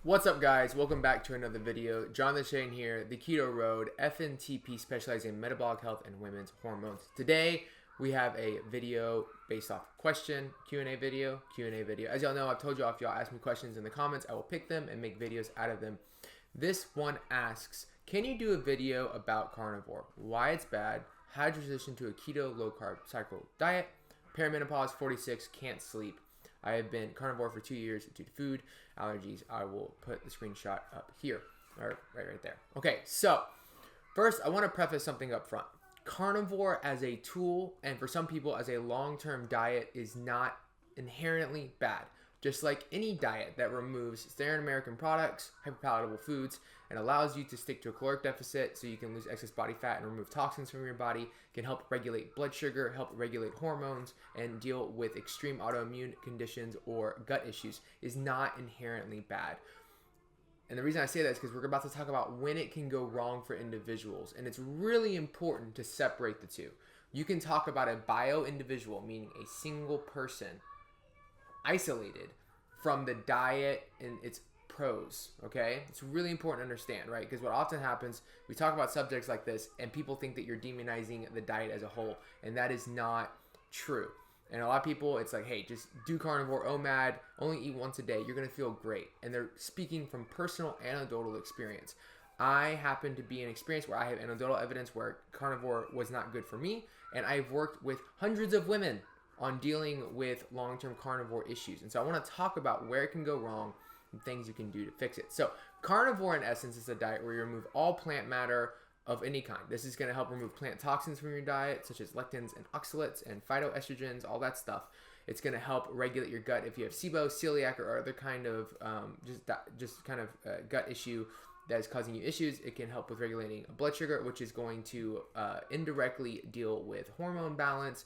What's up, guys? Welcome back to another video. Jonathan Shane here, the Keto Road, FNTP, specializing in metabolic health and women's hormones. Today we have a video based off question, Q&A video. As y'all know, I've told y'all if y'all ask me questions in the comments, I will pick them and make videos out of them. This one asks, can you do a video about carnivore? Why it's bad, how to transition to a keto low carb cycle diet, perimenopause, 46, can't sleep. I have been carnivore for 2 years due to food allergies. I will put the screenshot up here, or right there. Okay, so first I want to preface something up front. Carnivore as a tool and for some people as a long-term diet is not inherently bad. Just like any diet that removes standard American products, hyperpalatable foods, and allows you to stick to a caloric deficit so you can lose excess body fat and remove toxins from your body, can help regulate blood sugar, help regulate hormones, and deal with extreme autoimmune conditions or gut issues, is not inherently bad. And the reason I say that is because we're about to talk about when it can go wrong for individuals, and it's really important to separate the two. You can talk about a bio-individual, meaning a single person, isolated from the diet and its pros, okay? It's really important to understand, right? Because what often happens, we talk about subjects like this and people think that you're demonizing the diet as a whole, and that is not true. And a lot of people, it's like, hey, just do carnivore, OMAD, only eat once a day, you're gonna feel great. And they're speaking from personal anecdotal experience. I happen to be an experience where I have anecdotal evidence where carnivore was not good for me, and I've worked with hundreds of women on dealing with long-term carnivore issues. And so I want to talk about where it can go wrong and things you can do to fix it. So carnivore in essence is a diet where you remove all plant matter of any kind. This is going to help remove plant toxins from your diet, such as lectins and oxalates and phytoestrogens, all that stuff. It's going to help regulate your gut if you have SIBO, celiac, or other kind of gut issue that is causing you issues. It can help with regulating blood sugar, which is going to indirectly deal with hormone balance,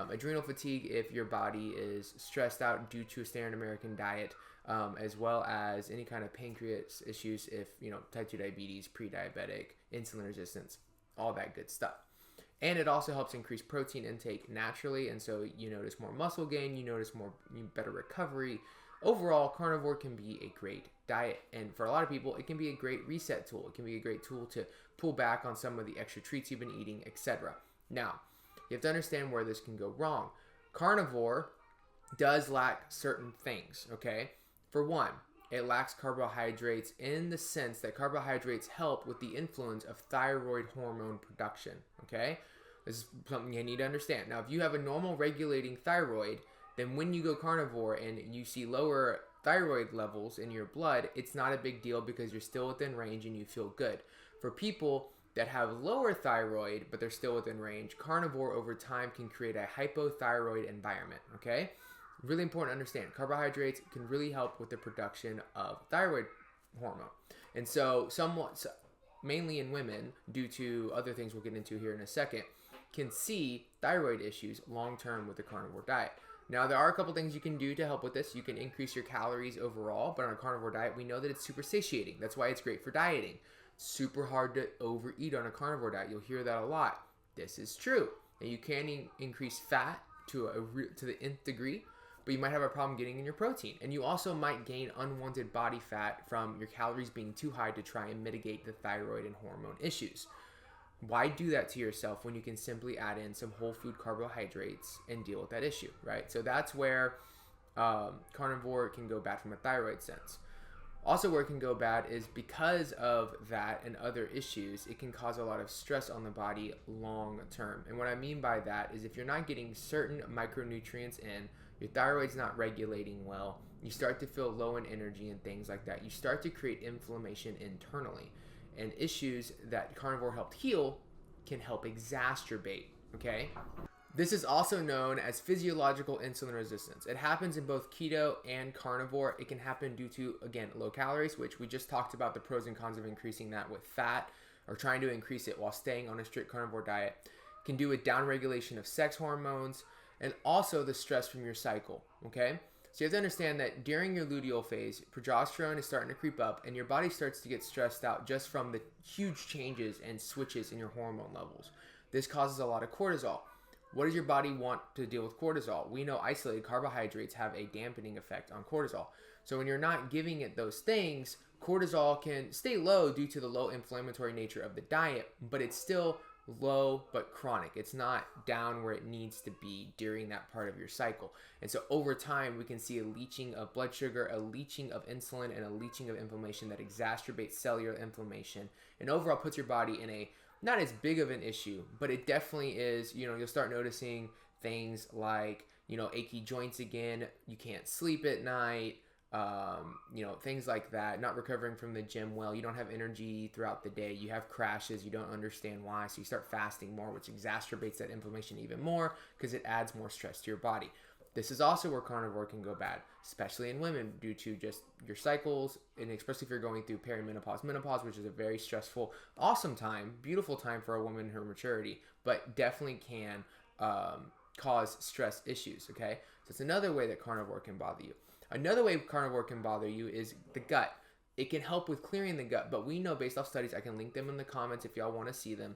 adrenal fatigue if your body is stressed out due to a standard American diet, as well as any kind of pancreas issues if, type 2 diabetes, pre-diabetic, insulin resistance, all that good stuff. And it also helps increase protein intake naturally, and so you notice more muscle gain, you notice better recovery. Overall, carnivore can be a great diet, and for a lot of people, it can be a great reset tool. It can be a great tool to pull back on some of the extra treats you've been eating, etc. Now, you have to understand where this can go wrong. Carnivore does lack certain things, okay? For one, it lacks carbohydrates in the sense that carbohydrates help with the influence of thyroid hormone production, okay? This is something you need to understand. Now, if you have a normal regulating thyroid, then when you go carnivore and you see lower thyroid levels in your blood, it's not a big deal because you're still within range and you feel good. For people that have lower thyroid, but they're still within range, carnivore over time can create a hypothyroid environment, okay? Really important to understand. Carbohydrates can really help with the production of thyroid hormone. And so mainly in women, due to other things we'll get into here in a second, can see thyroid issues long-term with the carnivore diet. Now, there are a couple things you can do to help with this. You can increase your calories overall, but on a carnivore diet, we know that it's super satiating. That's why it's great for dieting. Super hard to overeat on a carnivore diet. You'll hear that a lot. This is true. And you can increase fat to the nth degree, but you might have a problem getting in your protein. And you also might gain unwanted body fat from your calories being too high to try and mitigate the thyroid and hormone issues. Why do that to yourself when you can simply add in some whole food carbohydrates and deal with that issue, right? So that's where carnivore can go bad from a thyroid sense. Also, where it can go bad is because of that and other issues, it can cause a lot of stress on the body long term. And what I mean by that is if you're not getting certain micronutrients in, your thyroid's not regulating well, you start to feel low in energy and things like that. You start to create inflammation internally. And issues that carnivore helped heal can help exacerbate, okay? This is also known as physiological insulin resistance. It happens in both keto and carnivore. It can happen due to, again, low calories, which we just talked about the pros and cons of increasing that with fat or trying to increase it while staying on a strict carnivore diet. It can do with downregulation of sex hormones and also the stress from your cycle, okay? So you have to understand that during your luteal phase, progesterone is starting to creep up and your body starts to get stressed out just from the huge changes and switches in your hormone levels. This causes a lot of cortisol. What does your body want to deal with cortisol? We know isolated carbohydrates have a dampening effect on cortisol. So when you're not giving it those things, cortisol can stay low due to the low inflammatory nature of the diet, but it's still low but chronic. It's not down where it needs to be during that part of your cycle. And so over time, we can see a leaching of blood sugar, a leaching of insulin, and a leaching of inflammation that exacerbates cellular inflammation and overall puts your body in a not as big of an issue, but it definitely is. You'll start noticing things like, achy joints again, you can't sleep at night, things like that, not recovering from the gym well, you don't have energy throughout the day, you have crashes, you don't understand why, so you start fasting more, which exacerbates that inflammation even more because it adds more stress to your body. This is also where carnivore can go bad, especially in women due to just your cycles, and especially if you're going through perimenopause, menopause, which is a very stressful, awesome time, beautiful time for a woman in her maturity, but definitely can cause stress issues, okay? So it's another way that carnivore can bother you. Another way carnivore can bother you is the gut. It can help with clearing the gut, but we know based off studies, I can link them in the comments if y'all want to see them,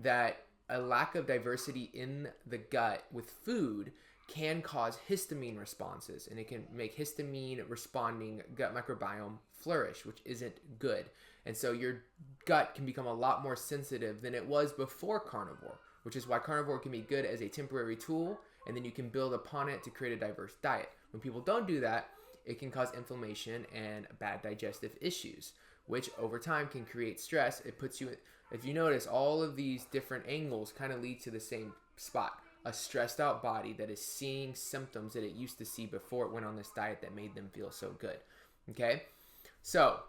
that a lack of diversity in the gut with food can cause histamine responses, and it can make histamine responding gut microbiome flourish, which isn't good. And so your gut can become a lot more sensitive than it was before carnivore, which is why carnivore can be good as a temporary tool, and then you can build upon it to create a diverse diet. When people don't do that, it can cause inflammation and bad digestive issues, which over time can create stress. It puts you, if you notice, all of these different angles kind of lead to the same spot. A stressed out body that is seeing symptoms that it used to see before it went on this diet that made them feel so good. Okay? So,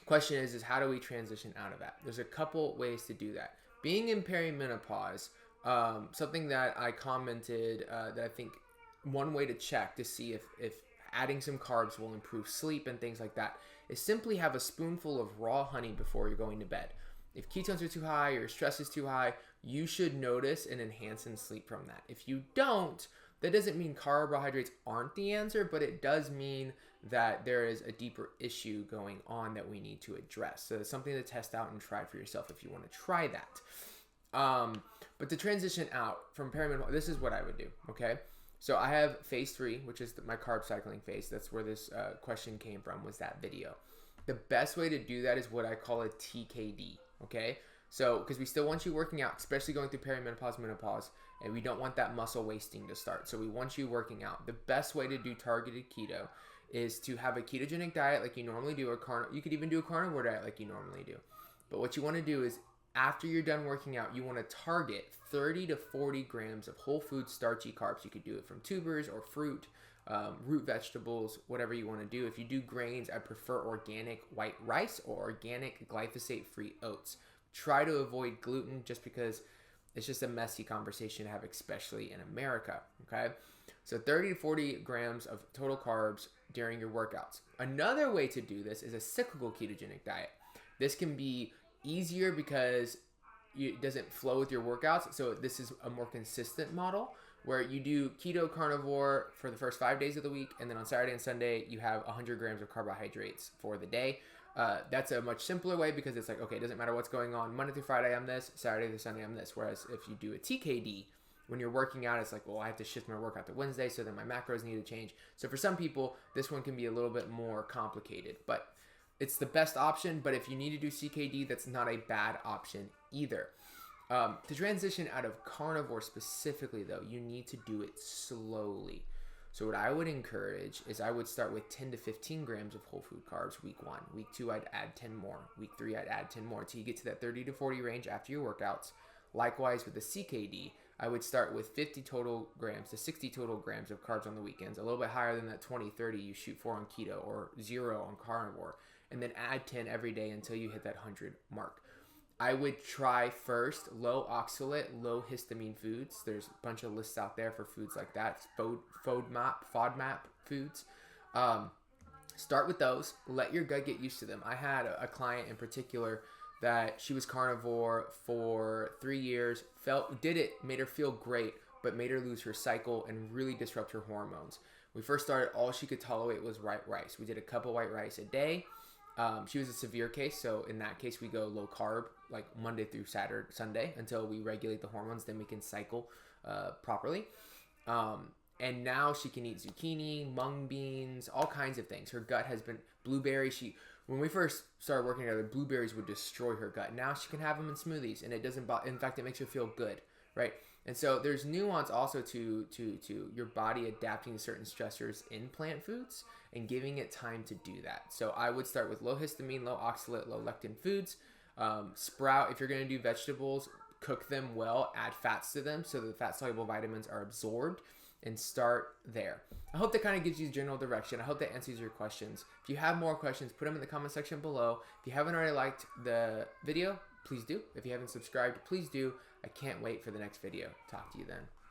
question is how do we transition out of that? There's a couple ways to do that. Being in perimenopause, something that I commented that I think one way to check to see if adding some carbs will improve sleep and things like that is simply have a spoonful of raw honey before you're going to bed. If ketones are too high or stress is too high, you should notice an enhance in sleep from that. If you don't, that doesn't mean carbohydrates aren't the answer, but it does mean that there is a deeper issue going on that we need to address. So it's something to test out and try for yourself if you want to try that. But to transition out from perimenopause, this is what I would do, okay? So I have phase 3, which is my carb cycling phase. That's where this question came from, was that video. The best way to do that is what I call a TKD, okay? So, because we still want you working out, especially going through perimenopause, menopause, and we don't want that muscle wasting to start. So we want you working out. The best way to do targeted keto is to have a ketogenic diet like you normally do, or you could even do a carnivore diet like you normally do. But what you want to do is, after you're done working out, you want to target 30 to 40 grams of whole food starchy carbs. You could do it from tubers or fruit, root vegetables, whatever you want to do. If you do grains, I prefer organic white rice or organic glyphosate-free oats. Try to avoid gluten just because it's just a messy conversation to have, especially in America, okay? So 30 to 40 grams of total carbs during your workouts. Another way to do this is a cyclical ketogenic diet. This can be easier because it doesn't flow with your workouts. So this is a more consistent model where you do keto carnivore for the first 5 days of the week, and then on Saturday and Sunday you have 100 grams of carbohydrates for the day. That's a much simpler way because it's like, okay, it doesn't matter what's going on. Monday through Friday I'm this, Saturday through Sunday I'm this. Whereas if you do a TKD, when you're working out, it's like, well, I have to shift my workout to Wednesday, so then my macros need to change. So for some people, this one can be a little bit more complicated, but it's the best option. But if you need to do CKD, that's not a bad option either. To transition out of carnivore specifically, though, you need to do it slowly. So what I would encourage is I would start with 10 to 15 grams of whole food carbs week 1. Week 2, I'd add 10 more. Week 3, I'd add 10 more until you get to that 30 to 40 range after your workouts. Likewise with the CKD, I would start with 50 total grams to 60 total grams of carbs on the weekends, a little bit higher than that 20, 30 you shoot for on keto, or 0 on carnivore, and then add 10 every day until you hit that 100 mark. I would try first low oxalate, low histamine foods. There's a bunch of lists out there for foods like that. FODMAP foods. Start with those. Let your gut get used to them. I had a client in particular that she was carnivore for 3 years, made her feel great, but made her lose her cycle and really disrupt her hormones. We first started, all she could tolerate was white rice. We did a cup of white rice a day. She was a severe case, so in that case we go low carb, like Monday through Sunday, until we regulate the hormones, then we can cycle properly. And now she can eat zucchini, mung beans, all kinds of things. Her gut has been blueberry. When we first started working together, blueberries would destroy her gut. Now she can have them in smoothies, and it doesn't. In fact, it makes her feel good, right? And so there's nuance also to your body adapting to certain stressors in plant foods and giving it time to do that. So I would start with low histamine, low oxalate, low lectin foods. Sprout, if you're going to do vegetables, cook them well, add fats to them so the fat soluble vitamins are absorbed, and start there. I hope that kind of gives you general direction. I hope that answers your questions. If you have more questions, put them in the comment section below. If you haven't already liked the video, please do. If you haven't subscribed, please do. I can't wait for the next video. Talk to you then.